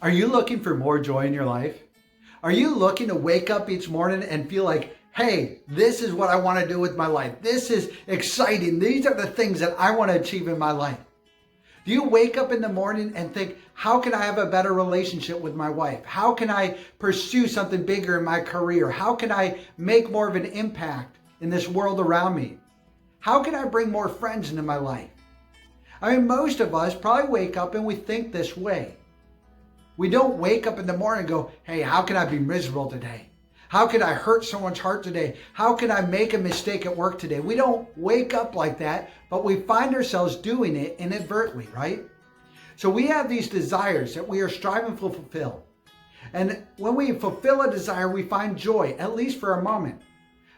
Are you looking for more joy in your life? Are you looking to wake up each morning and feel like, hey, this is what I want to do with my life. This is exciting. These are the things that I want to achieve in my life. Do you wake up in the morning and think, how can I have a better relationship with my wife? How can I pursue something bigger in my career? How can I make more of an impact in this world around me? How can I bring more friends into my life? I mean, most of us probably wake up and we think this way. We don't wake up in the morning and go, hey, how can I be miserable today? How can I hurt someone's heart today? How can I make a mistake at work today? We don't wake up like that, but we find ourselves doing it inadvertently, right? So we have these desires that we are striving to fulfill. And when we fulfill a desire, we find joy, at least for a moment.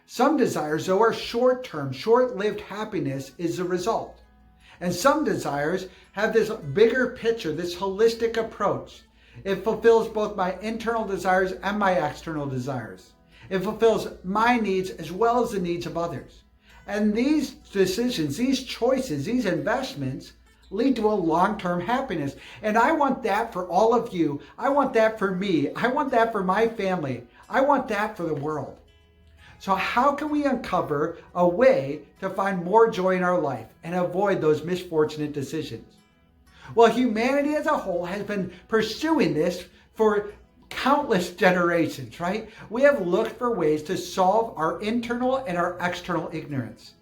Some desires, though, are short-term, short-lived happiness is the result. And some desires have this bigger picture, this holistic approach. It fulfills both my internal desires and my external desires. It fulfills my needs as well as the needs of others. And these decisions, these choices, these investments lead to a long-term happiness. And I want that for all of you. I want that for me. I want that for my family. I want that for the world. So how can we uncover a way to find more joy in our life and avoid those misfortunate decisions? Well, humanity as a whole has been pursuing this for countless generations, right? We have looked for ways to solve our internal and our external ignorance.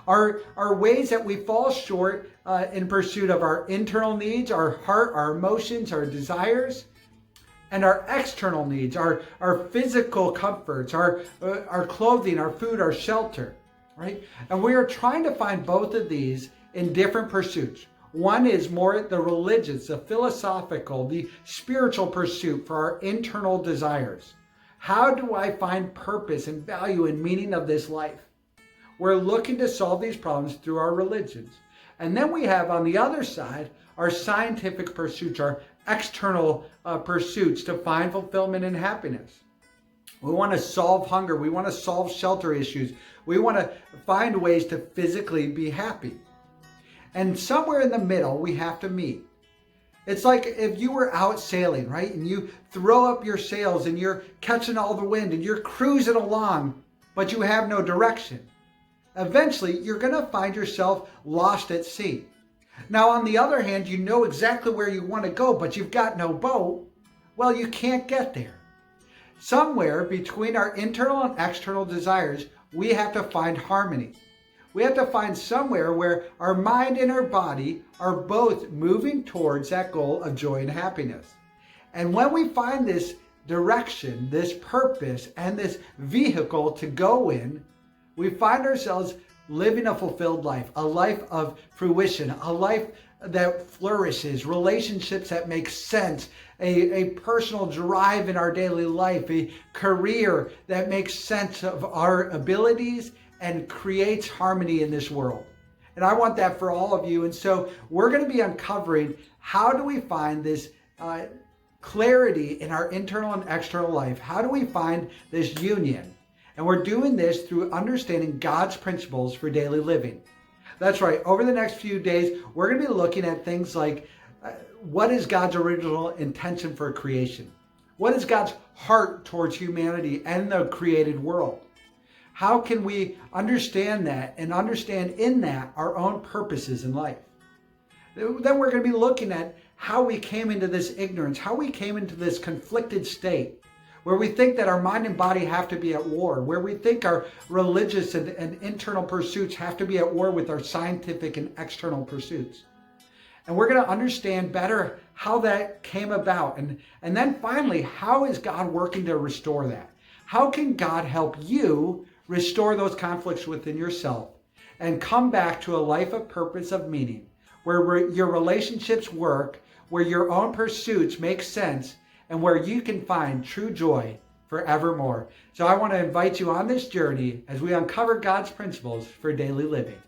Our ways that we fall short in pursuit of our internal needs, our heart, our emotions, our desires, and our external needs, our physical comforts, our clothing, our food, our shelter, right? And we are trying to find both of these in different pursuits. One is more the religious, the philosophical, the spiritual pursuit for our internal desires. How do I find purpose and value and meaning of this life? We're looking to solve these problems through our religions. And then we have on the other side our scientific pursuits, our external pursuits to find fulfillment and happiness. We want to solve hunger. We want to solve shelter issues. We want to find ways to physically be happy. And somewhere in the middle, we have to meet. It's like if you were out sailing, right? And you throw up your sails and you're catching all the wind and you're cruising along, but you have no direction. Eventually, you're going to find yourself lost at sea. Now, on the other hand, you know exactly where you want to go, but you've got no boat. Well, you can't get there. Somewhere between our internal and external desires, we have to find harmony. We have to find somewhere where our mind and our body are both moving towards that goal of joy and happiness. And when we find this direction, this purpose, and this vehicle to go in, we find ourselves living a fulfilled life, a life of fruition, a life that flourishes, relationships that make sense, a personal drive in our daily life, a career that makes sense of our abilities and creates harmony in this world. And I want that for all of you. And so we're going to be uncovering how do we find this clarity in our internal and external life? How do we find this union? And we're doing this through understanding God's principles for daily living. That's right. Over the next few days, we're going to be looking at things like what is God's original intention for creation? What is God's heart towards humanity and the created world? How can we understand that and understand in that our own purposes in life? Then we're going to be looking at how we came into this ignorance, how we came into this conflicted state, where we think that our mind and body have to be at war, where we think our religious and internal pursuits have to be at war with our scientific and external pursuits. And we're going to understand better how that came about. And then finally, how is God working to restore that? How can God help you restore those conflicts within yourself and come back to a life of purpose, of meaning, where your relationships work, where your own pursuits make sense, and where you can find true joy forevermore. So I want to invite you on this journey as we uncover God's principles for daily living.